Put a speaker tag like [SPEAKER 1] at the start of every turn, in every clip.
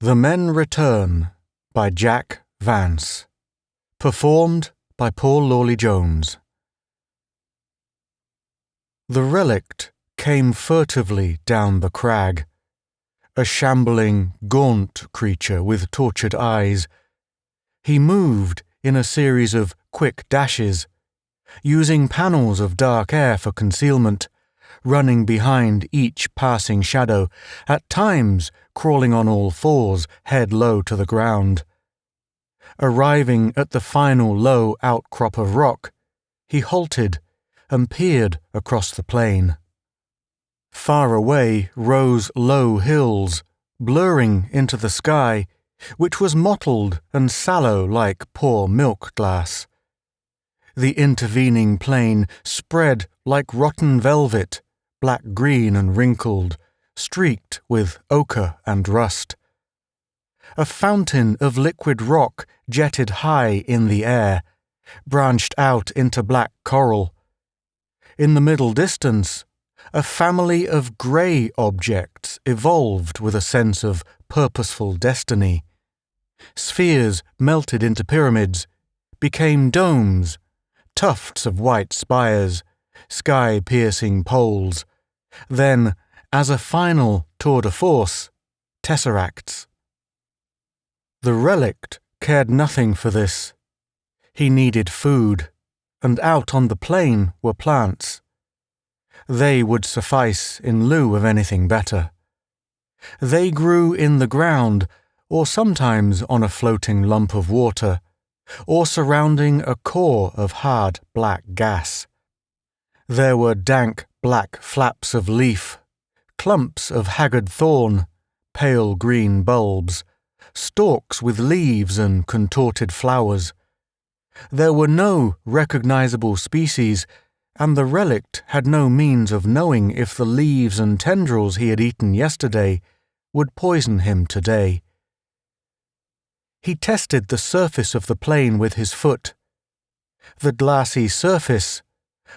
[SPEAKER 1] The Men Return by Jack Vance. Performed by Paul Lawley-Jones. The relict came furtively down the crag, a shambling, gaunt creature with tortured eyes. He moved in a series of quick dashes, using panels of dark air for concealment, running behind each passing shadow, at times crawling on all fours, head low to the ground. Arriving at the final low outcrop of rock, he halted and peered across the plain. Far away rose low hills, blurring into the sky, which was mottled and sallow like poor milk glass. The intervening plain spread like rotten velvet, black-green and wrinkled, streaked with ochre and rust. A fountain of liquid rock jetted high in the air, branched out into black coral. In the middle distance, a family of grey objects evolved with a sense of purposeful destiny. Spheres melted into pyramids, became domes, tufts of white spires, sky-piercing poles, then, as a final tour de force, tesseracts. The relict cared nothing for this. He needed food, and out on the plain were plants. They would suffice in lieu of anything better. They grew in the ground, or sometimes on a floating lump of water, or surrounding a core of hard black gas. There were dank black flaps of leaf, clumps of haggard thorn, pale green bulbs, stalks with leaves and contorted flowers. There were no recognizable species, and the relict had no means of knowing if the leaves and tendrils he had eaten yesterday would poison him today. He tested the surface of the plain with his foot. The glassy surface,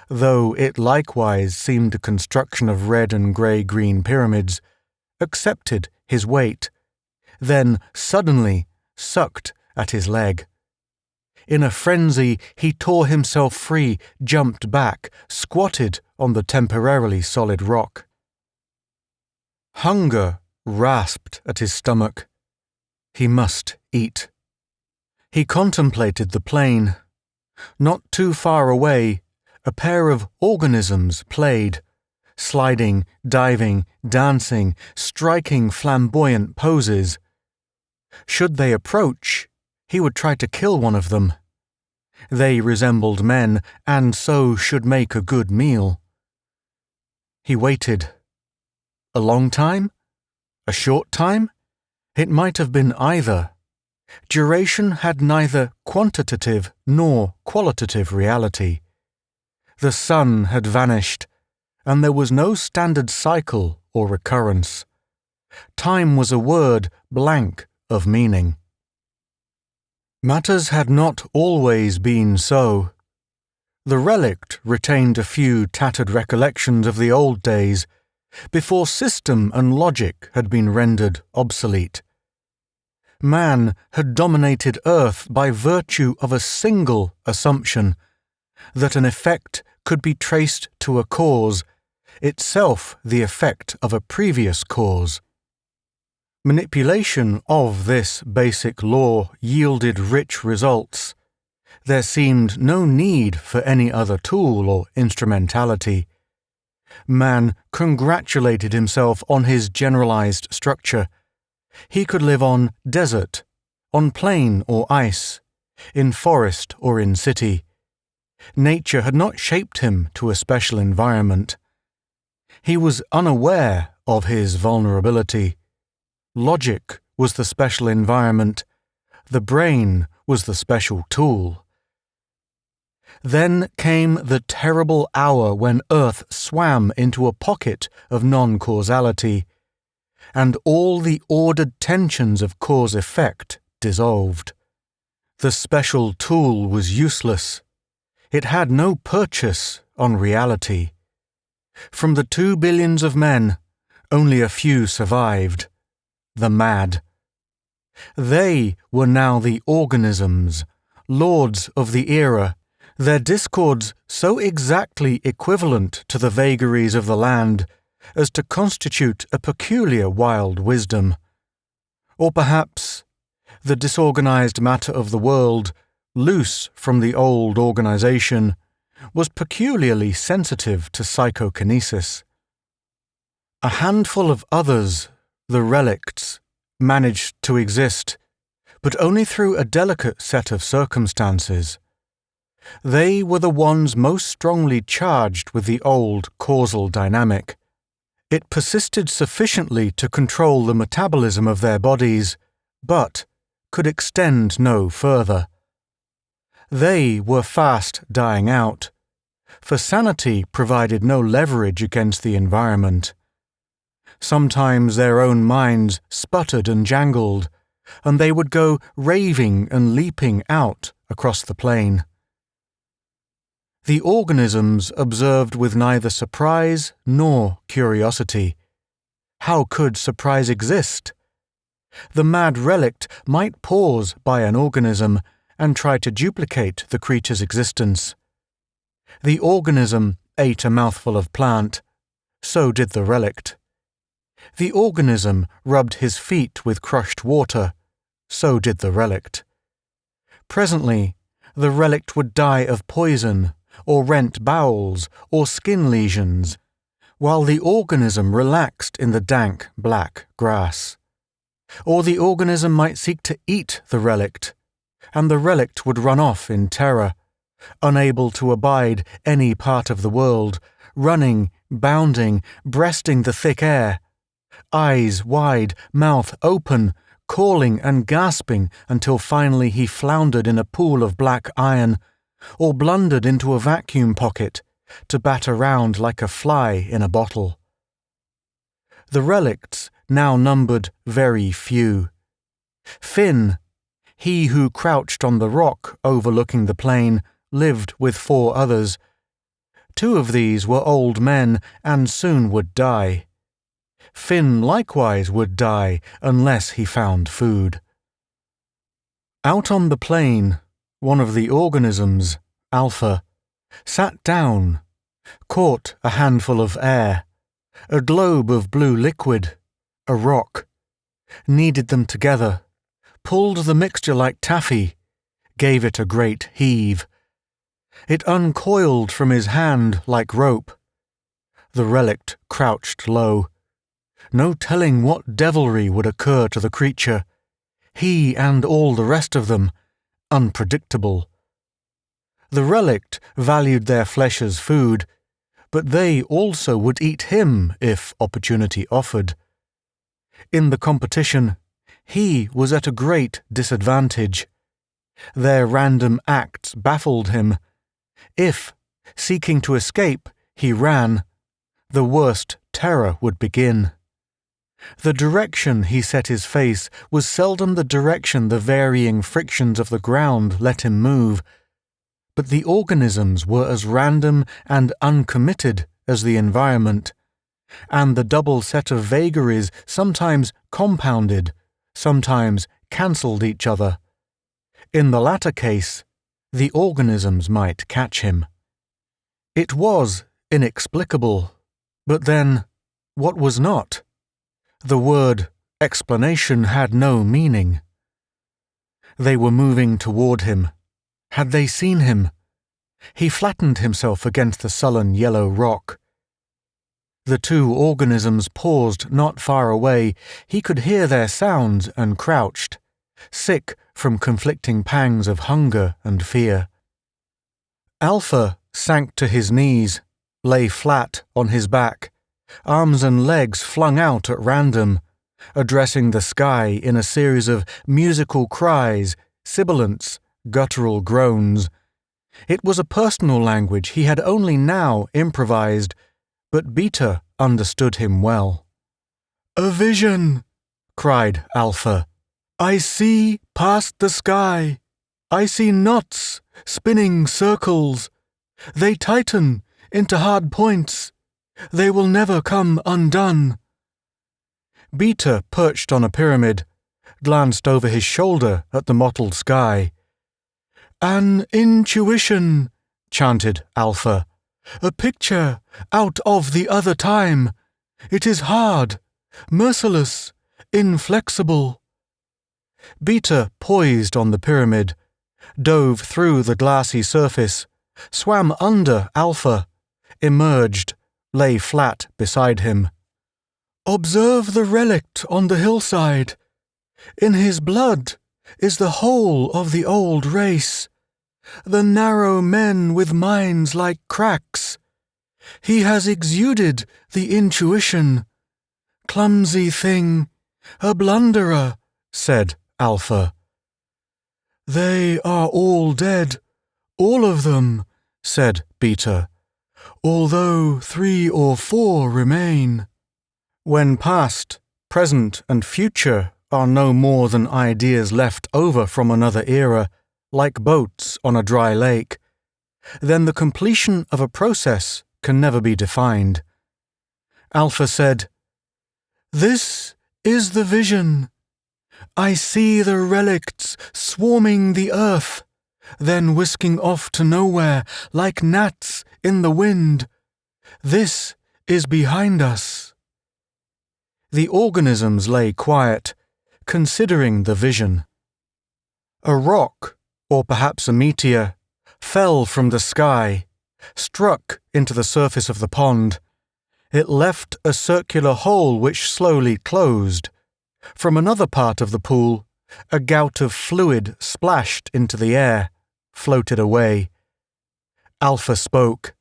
[SPEAKER 1] though it likewise seemed a construction of red and grey-green pyramids, accepted his weight, then suddenly sucked at his leg. In a frenzy, he tore himself free, jumped back, squatted on the temporarily solid rock. Hunger rasped at his stomach. He must eat. He contemplated the plain. Not too far away, a pair of organisms played, sliding, diving, dancing, striking flamboyant poses. Should they approach, he would try to kill one of them. They resembled men, and so should make a good meal. He waited. A long time? A short time? It might have been either. Duration had neither quantitative nor qualitative reality. The sun had vanished, and there was no standard cycle or recurrence. Time was a word blank of meaning. Matters had not always been so. The relict retained a few tattered recollections of the old days, before system and logic had been rendered obsolete. Man had dominated Earth by virtue of a single assumption, that an effect could be traced to a cause, itself the effect of a previous cause. Manipulation of this basic law yielded rich results. There seemed no need for any other tool or instrumentality. Man congratulated himself on his generalized structure. He could live on desert, on plain or ice, in forest or in city. Nature had not shaped him to a special environment. He was unaware of his vulnerability. Logic was the special environment. The brain was the special tool. Then came the terrible hour when Earth swam into a pocket of non-causality, and all the ordered tensions of cause-effect dissolved. The special tool was useless. It had no purchase on reality. From the 2 billions of men, only a few survived. The mad, They were now the organisms, lords of the era, their discords so exactly equivalent to the vagaries of the land as to constitute a peculiar wild wisdom. Or perhaps the disorganized matter of the world, loose from the old organization, was peculiarly sensitive to psychokinesis. A handful of others, the relicts, managed to exist, but only through a delicate set of circumstances. They were the ones most strongly charged with the old causal dynamic. It persisted sufficiently to control the metabolism of their bodies, but could extend no further. They were fast dying out, for sanity provided no leverage against the environment. Sometimes their own minds sputtered and jangled, and they would go raving and leaping out across the plain. The organisms observed with neither surprise nor curiosity. How could surprise exist? The mad relict might pause by an organism and try to duplicate the creature's existence. The organism ate a mouthful of plant, so did the relict. The organism rubbed his feet with crushed water, so did the relict. Presently, the relict would die of poison, or rent bowels, or skin lesions, while the organism relaxed in the dank black grass. Or the organism might seek to eat the relict, and the relict would run off in terror, unable to abide any part of the world, running, bounding, breasting the thick air, eyes wide, mouth open, calling and gasping until finally he floundered in a pool of black iron, or blundered into a vacuum pocket to bat around like a fly in a bottle. The relicts now numbered very few. Finn, he who crouched on the rock overlooking the plain, lived with 4 others. 2 of these were old men and soon would die. Finn likewise would die unless he found food. Out on the plain, one of the organisms, Alpha, sat down, caught a handful of air, a globe of blue liquid, a rock, kneaded them together, pulled the mixture like taffy, gave it a great heave. It uncoiled from his hand like rope. The relict crouched low. No telling what devilry would occur to the creature, he and all the rest of them, unpredictable. The relict valued their flesh as food, but they also would eat him if opportunity offered. In the competition, he was at a great disadvantage. Their random acts baffled him. If, seeking to escape, he ran, the worst terror would begin. The direction he set his face was seldom the direction the varying frictions of the ground let him move, but the organisms were as random and uncommitted as the environment, and the double set of vagaries sometimes compounded, sometimes cancelled each other. In the latter case, the organisms might catch him. It was inexplicable, but then, what was not? The word explanation had no meaning. They were moving toward him. Had they seen him? He flattened himself against the sullen yellow rock. The 2 organisms paused not far away. He could hear their sounds and crouched, sick from conflicting pangs of hunger and fear. Alpha sank to his knees, lay flat on his back, arms and legs flung out at random, addressing the sky in a series of musical cries, sibilants, guttural groans. It was a personal language he had only now improvised, but Beta understood him well. "A vision!" cried Alpha. "I see past the sky. I see knots spinning circles. They tighten into hard points. They will never come undone." Beta perched on a pyramid, glanced over his shoulder at the mottled sky. "An intuition," chanted Alpha. "A picture out of the other time. It is hard, merciless, inflexible." Beta poised on the pyramid, dove through the glassy surface, swam under Alpha, emerged, lay flat beside him. "Observe the relict on the hillside. In his blood is the whole of the old race, the narrow men with minds like cracks. He has exuded the intuition. Clumsy thing, a blunderer," said Alpha. "They are all dead, all of them," said Beta, "although 3 or 4 remain." When past, present, and future are no more than ideas left over from another era, like boats on a dry lake, then the completion of a process can never be defined. Alpha said, "This is the vision. I see the relicts swarming the earth, then whisking off to nowhere like gnats in the wind. This is behind us." The organisms lay quiet, considering the vision. A rock, or perhaps a meteor, fell from the sky, struck into the surface of the pond. It left a circular hole which slowly closed. From another part of the pool, a gout of fluid splashed into the air, floated away. Alpha spoke.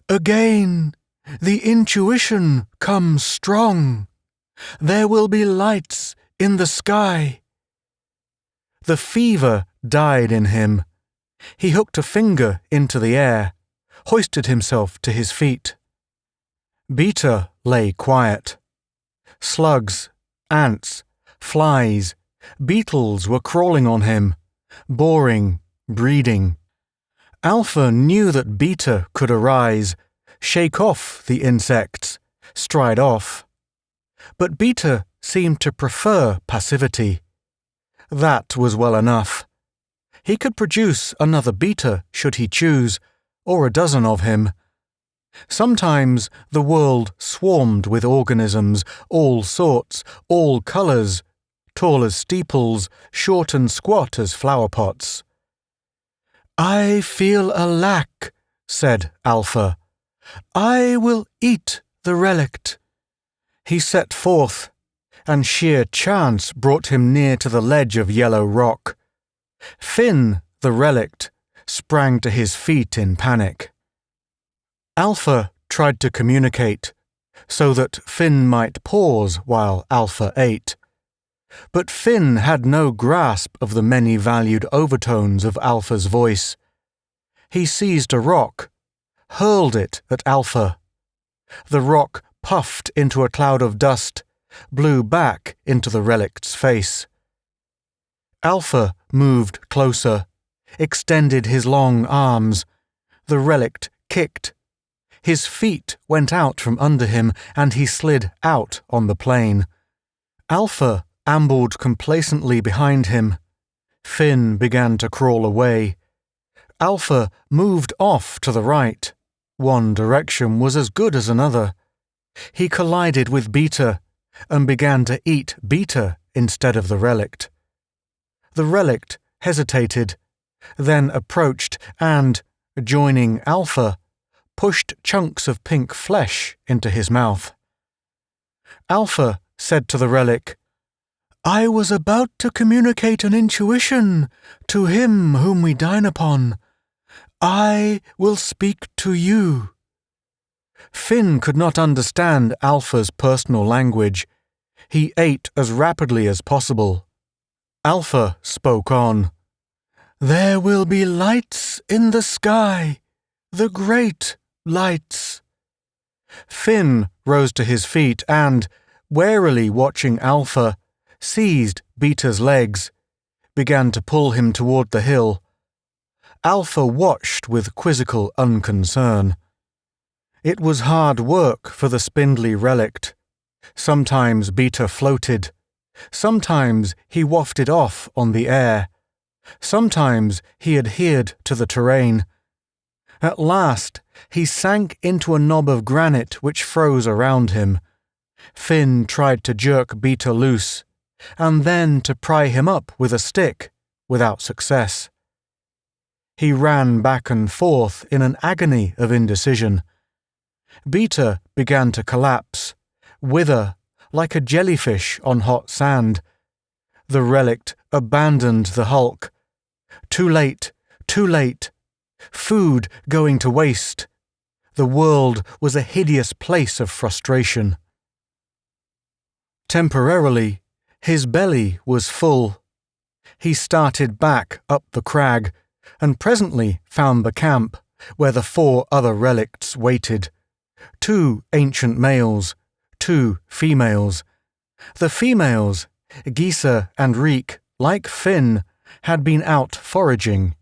[SPEAKER 1] "Again, the intuition comes strong. There will be lights in the sky." The fever died in him. He hooked a finger into the air, hoisted himself to his feet. Beta lay quiet. Slugs, ants, flies, beetles were crawling on him, boring, breeding. Alpha knew that Beta could arise, shake off the insects, stride off. But Beta seemed to prefer passivity. That was well enough. He could produce another Beta should he choose, or a dozen of him. Sometimes the world swarmed with organisms, all sorts, all colours, tall as steeples, short and squat as flower-pots. "I feel a lack," said Alpha. "I will eat the relict." He set forth, and sheer chance brought him near to the ledge of yellow rock. Finn, the relict, sprang to his feet in panic. Alpha tried to communicate, so that Finn might pause while Alpha ate. But Finn had no grasp of the many-valued overtones of Alpha's voice. He seized a rock, hurled it at Alpha. The rock puffed into a cloud of dust, blew back into the relict's face. Alpha moved closer, extended his long arms. The relict kicked. His feet went out from under him, and he slid out on the plain. Alpha ambled complacently behind him. Finn began to crawl away. Alpha moved off to the right. One direction was as good as another. He collided with Beta, and began to eat Beta instead of the relict. The relict hesitated, then approached and, joining Alpha, pushed chunks of pink flesh into his mouth. Alpha said to the relic, "I was about to communicate an intuition to him whom we dine upon. I will speak to you." Finn could not understand Alpha's personal language. He ate as rapidly as possible. Alpha spoke on. "There will be lights in the sky, the great lights." Finn rose to his feet and, warily watching Alpha, seized Beta's legs, began to pull him toward the hill. Alpha watched with quizzical unconcern. It was hard work for the spindly relict. Sometimes Beta floated, Sometimes he wafted off on the air. Sometimes he adhered to the terrain. At last, he sank into a knob of granite which froze around him. Finn tried to jerk Beta loose, and then to pry him up with a stick, without success. He ran back and forth in an agony of indecision. Beta began to collapse, wither, like a jellyfish on hot sand. The relict abandoned the hulk. Too late, too late. Food going to waste. The world was a hideous place of frustration. Temporarily, his belly was full. He started back up the crag, and presently found the camp, where the 4 other relicts waited. 2 ancient males, 2 females. The females, Gisa and Reek, like Finn, had been out foraging.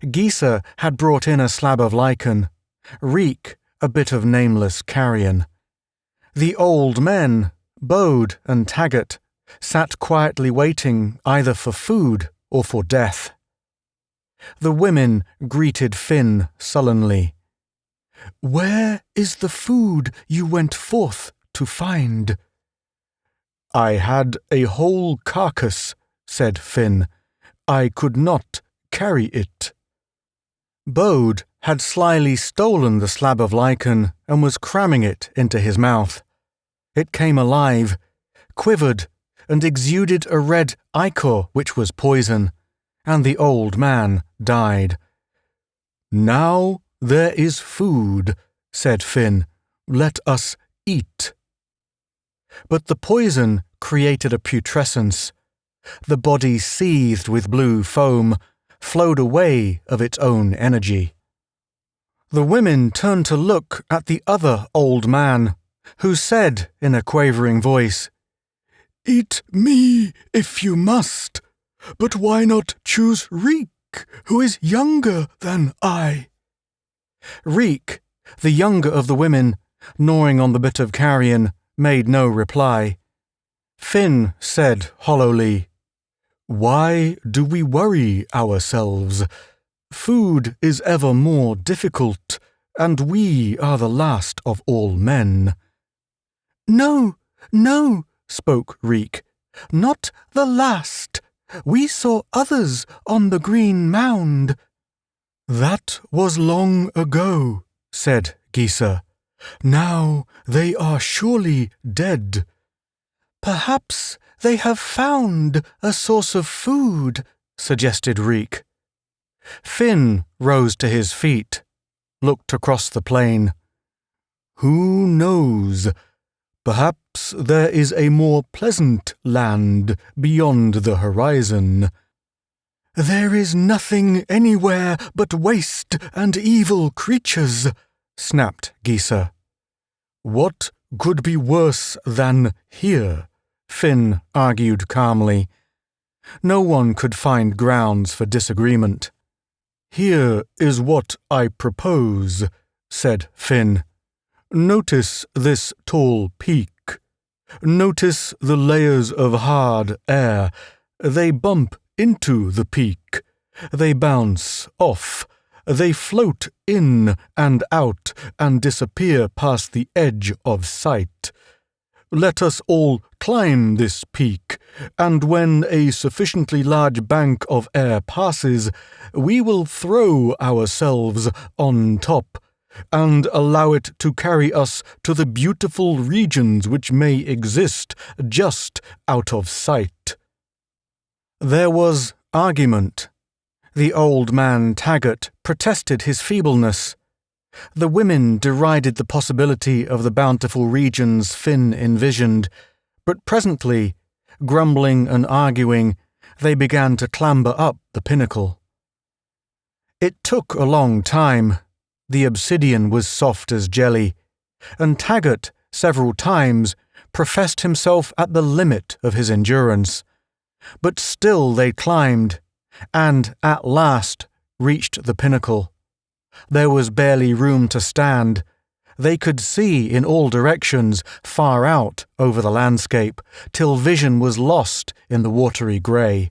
[SPEAKER 1] Gisa had brought in a slab of lichen, Reek a bit of nameless carrion. The old men, Bode and Taggart, sat quietly waiting either for food or for death. The women greeted Finn sullenly. "Where is the food you went forth to find?" "I had a whole carcass," said Finn. "I could not carry it." Bode had slyly stolen the slab of lichen and was cramming it into his mouth. It came alive, quivered, and exuded a red ichor which was poison, and the old man died. "Now there is food," said Finn. "Let us eat." But the poison created a putrescence. The body seethed with blue foam, flowed away of its own energy. The women turned to look at the other old man, who said in a quavering voice, "Eat me if you must, but why not choose Reek, who is younger than I?" Reek, the younger of the women, gnawing on the bit of carrion, made no reply. Finn said hollowly, "Why do we worry ourselves? Food is ever more difficult, and we are the last of all men." "No, no," spoke Reek. "Not the last. We saw others on the green mound." "That was long ago," said Gisa. "Now they are surely dead." "Perhaps they have found a source of food," suggested Reek. Finn rose to his feet, looked across the plain. "Who knows? Perhaps there is a more pleasant land beyond the horizon." "There is nothing anywhere but waste and evil creatures," snapped Gisa. "What could be worse than here?" Finn argued calmly. No one could find grounds for disagreement. "Here is what I propose," said Finn. "Notice this tall peak. Notice the layers of hard air. They bump into the peak. They bounce off. They float in and out and disappear past the edge of sight. Let us all climb this peak, and when a sufficiently large bank of air passes, we will throw ourselves on top and allow it to carry us to the beautiful regions which may exist just out of sight." There was argument. The old man Taggart protested his feebleness. The women derided the possibility of the bountiful regions Finn envisioned, but presently, grumbling and arguing, they began to clamber up the pinnacle. It took a long time. The obsidian was soft as jelly, and Taggart, several times, professed himself at the limit of his endurance. But still they climbed, and at last reached the pinnacle. There was barely room to stand. They could see in all directions, far out over the landscape, till vision was lost in the watery grey.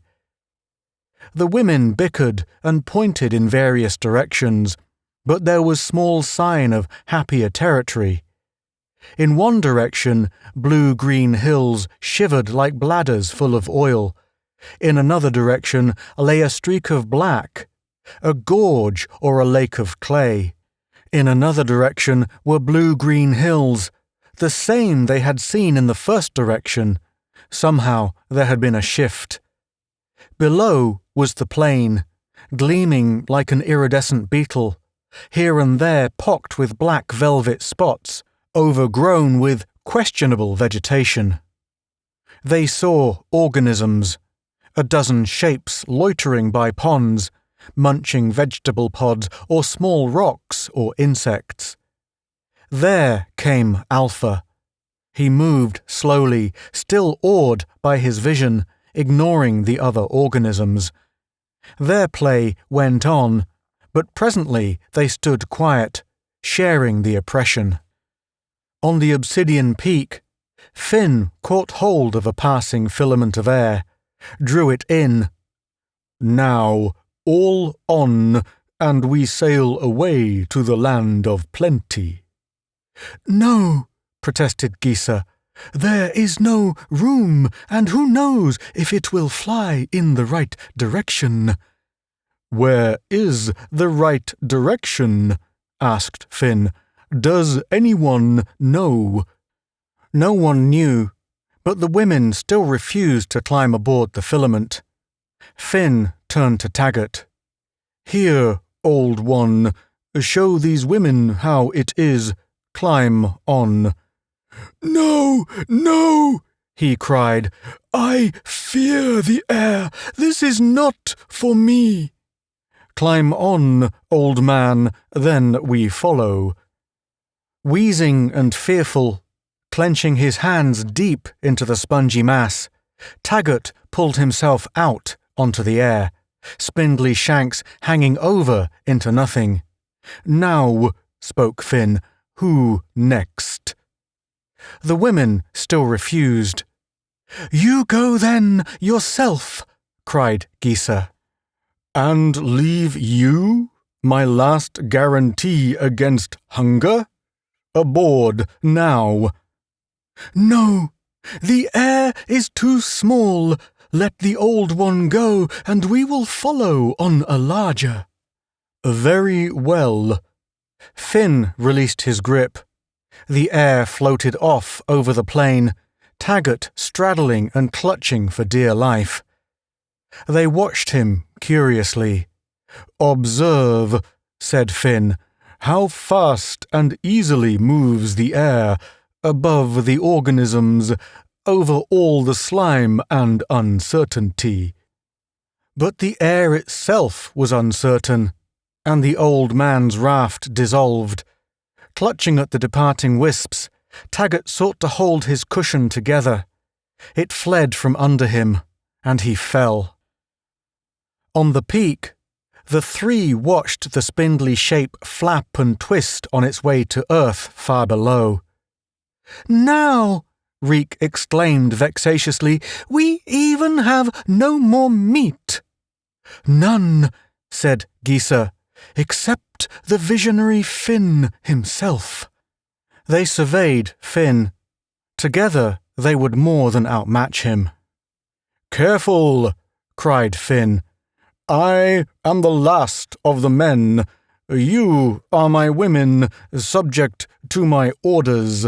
[SPEAKER 1] The women bickered and pointed in various directions, but there was small sign of happier territory. In one direction, blue-green hills shivered like bladders full of oil. In another direction lay a streak of black, a gorge or a lake of clay. In another direction were blue-green hills, the same they had seen in the first direction. Somehow there had been a shift. Below was the plain, gleaming like an iridescent beetle, here and there pocked with black velvet spots, overgrown with questionable vegetation. They saw organisms, a dozen shapes loitering by ponds, munching vegetable pods or small rocks or insects. There came Alpha. He moved slowly, still awed by his vision, ignoring the other organisms. Their play went on, but presently they stood quiet, sharing the oppression. On the obsidian peak, Finn caught hold of a passing filament of air, drew it in. "Now, all on, and we sail away to the land of plenty." "No," protested Gisa. "There is no room, and who knows if it will fly in the right direction." "Where is the right direction?" asked Finn. "Does anyone know?" No one knew, but the women still refused to climb aboard the filament. Finn turned to Taggart. "Here, old one, show these women how it is. Climb on." "No, no," he cried. "I fear the air. This is not for me." "Climb on, old man, then we follow." Wheezing and fearful, clenching his hands deep into the spongy mass, Taggart pulled himself out onto the air, spindly shanks hanging over into nothing. "Now," spoke Finn, "who next?" The women still refused. "You go then, yourself," cried Gisa. "And leave you, my last guarantee against hunger? Aboard now." "No, the air is too small. Let the old one go, and we will follow on a larger." "Very well." Finn released his grip. The air floated off over the plain, Taggart straddling and clutching for dear life. They watched him curiously. "Observe," said Finn, "how fast and easily moves the air, above the organisms, over all the slime and uncertainty." But the air itself was uncertain, and the old man's raft dissolved. Clutching at the departing wisps, Taggart sought to hold his cushion together. It fled from under him, and he fell. On the peak, the three watched the spindly shape flap and twist on its way to earth far below. "Now," Reek exclaimed vexatiously, "we even have no more meat." "None," said Gisa, "except the visionary Finn himself." They surveyed Finn. Together they would more than outmatch him. "Careful!" cried Finn. "I am the last of the men. You are my women, subject to my orders."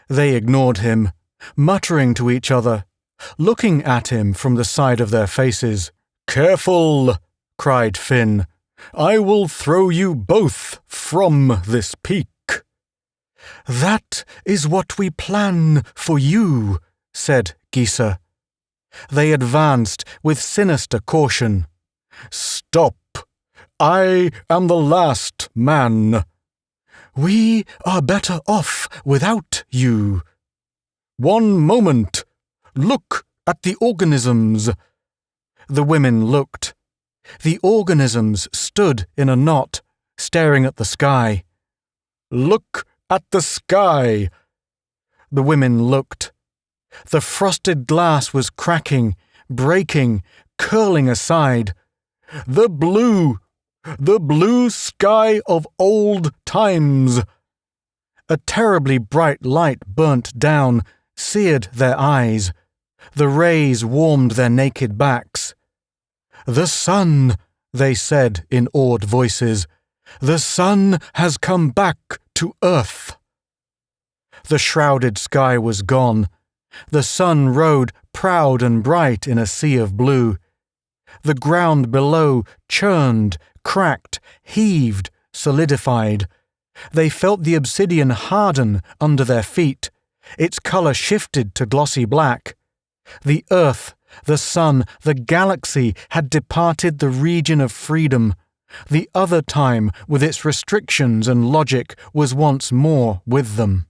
[SPEAKER 1] They ignored him, muttering to each other, looking at him from the side of their faces. "Careful!" cried Finn. "I will throw you both from this peak." "That is what we plan for you," said Gisa. They advanced with sinister caution. "Stop! I am the last man." "We are better off without you." "One moment! Look at the organisms." The women looked. The organisms stood in a knot, staring at the sky. Look at the sky." The women looked. The frosted glass was cracking, breaking, curling aside. The blue sky of old times. A terribly bright light burnt down, seared their eyes. The rays warmed their naked backs. "The sun," they said in awed voices. "The sun has come back to earth." The shrouded sky was gone. The sun rode proud and bright in a sea of blue. The ground below churned, cracked, heaved, solidified. They felt the obsidian harden under their feet. Its colour shifted to glossy black. The earth, the sun, the galaxy had departed the region of freedom. The other time, with its restrictions and logic, was once more with them.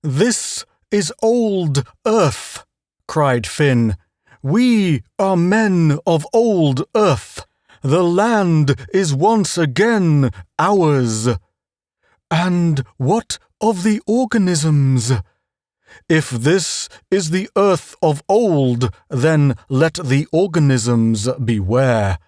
[SPEAKER 1] "This is old Earth," cried Finn. "We are men of old Earth. The land is once again ours." "And what of the organisms?" "If this is the Earth of old, then let the organisms beware."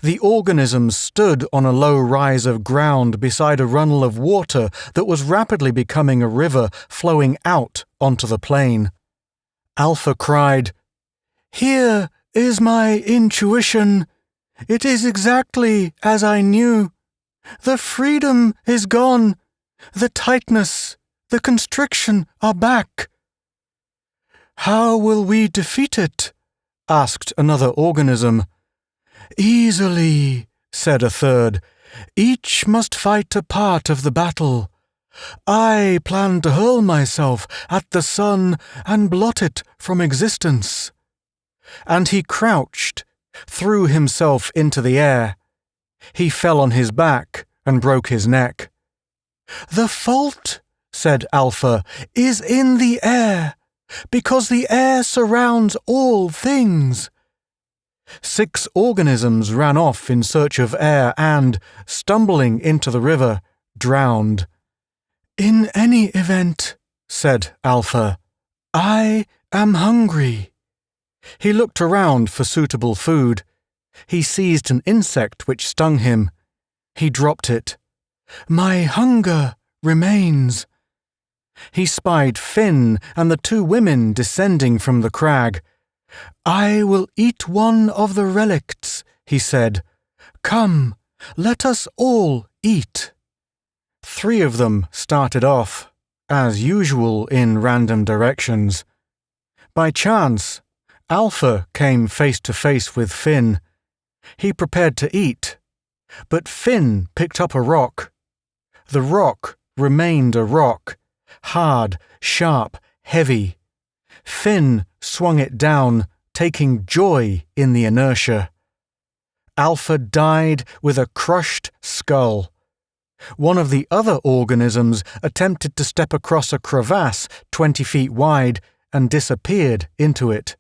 [SPEAKER 1] The organisms stood on a low rise of ground beside a runnel of water that was rapidly becoming a river flowing out onto the plain. Alpha cried, "Here is my intuition. It is exactly as I knew. The freedom is gone. The tightness, the constriction are back." "How will we defeat it?" asked another organism. "Easily," said a third. "Each must fight a part of the battle. I plan to hurl myself at the sun and blot it from existence." And he crouched, threw himself into the air. He fell on his back and broke his neck. "The fault," said Alpha, "is in the air, because the air surrounds all things." 6 organisms ran off in search of air and, stumbling into the river, drowned. "In any event," said Alpha, "I am hungry." He looked around for suitable food. He seized an insect which stung him. He dropped it. "My hunger remains." He spied Finn and the 2 women descending from the crag. "I will eat one of the relicts," he said. "Come, let us all eat." 3 of them started off, as usual in random directions. By chance, Alpha came face to face with Finn. He prepared to eat, but Finn picked up a rock. The rock remained a rock, hard, sharp, heavy. Finn swung it down, taking joy in the inertia. Alpha died with a crushed skull. One of the other organisms attempted to step across a crevasse 20 feet wide and disappeared into it.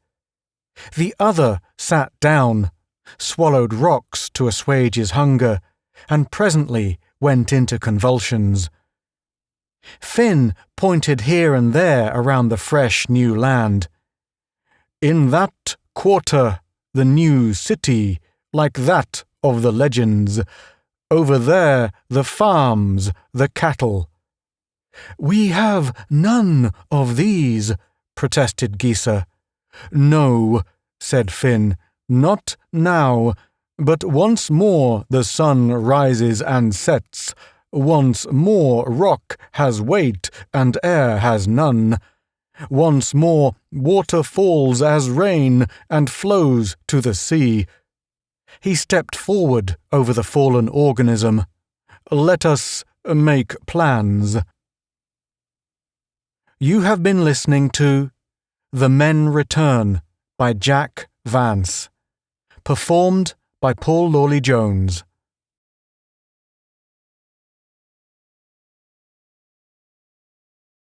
[SPEAKER 1] The other sat down, swallowed rocks to assuage his hunger, and presently went into convulsions. Finn pointed here and there around the fresh new land. "In that quarter, the new city, like that of the legends. Over there, the farms, the cattle." "We have none of these," protested Gisa. "No," said Finn, "not now, but once more the sun rises and sets. Once more rock has weight and air has none. Once more water falls as rain and flows to the sea." He stepped forward over the fallen organism. "Let us make plans." You have been listening to The Men Return by Jack Vance, performed by Paul Lawley Jones.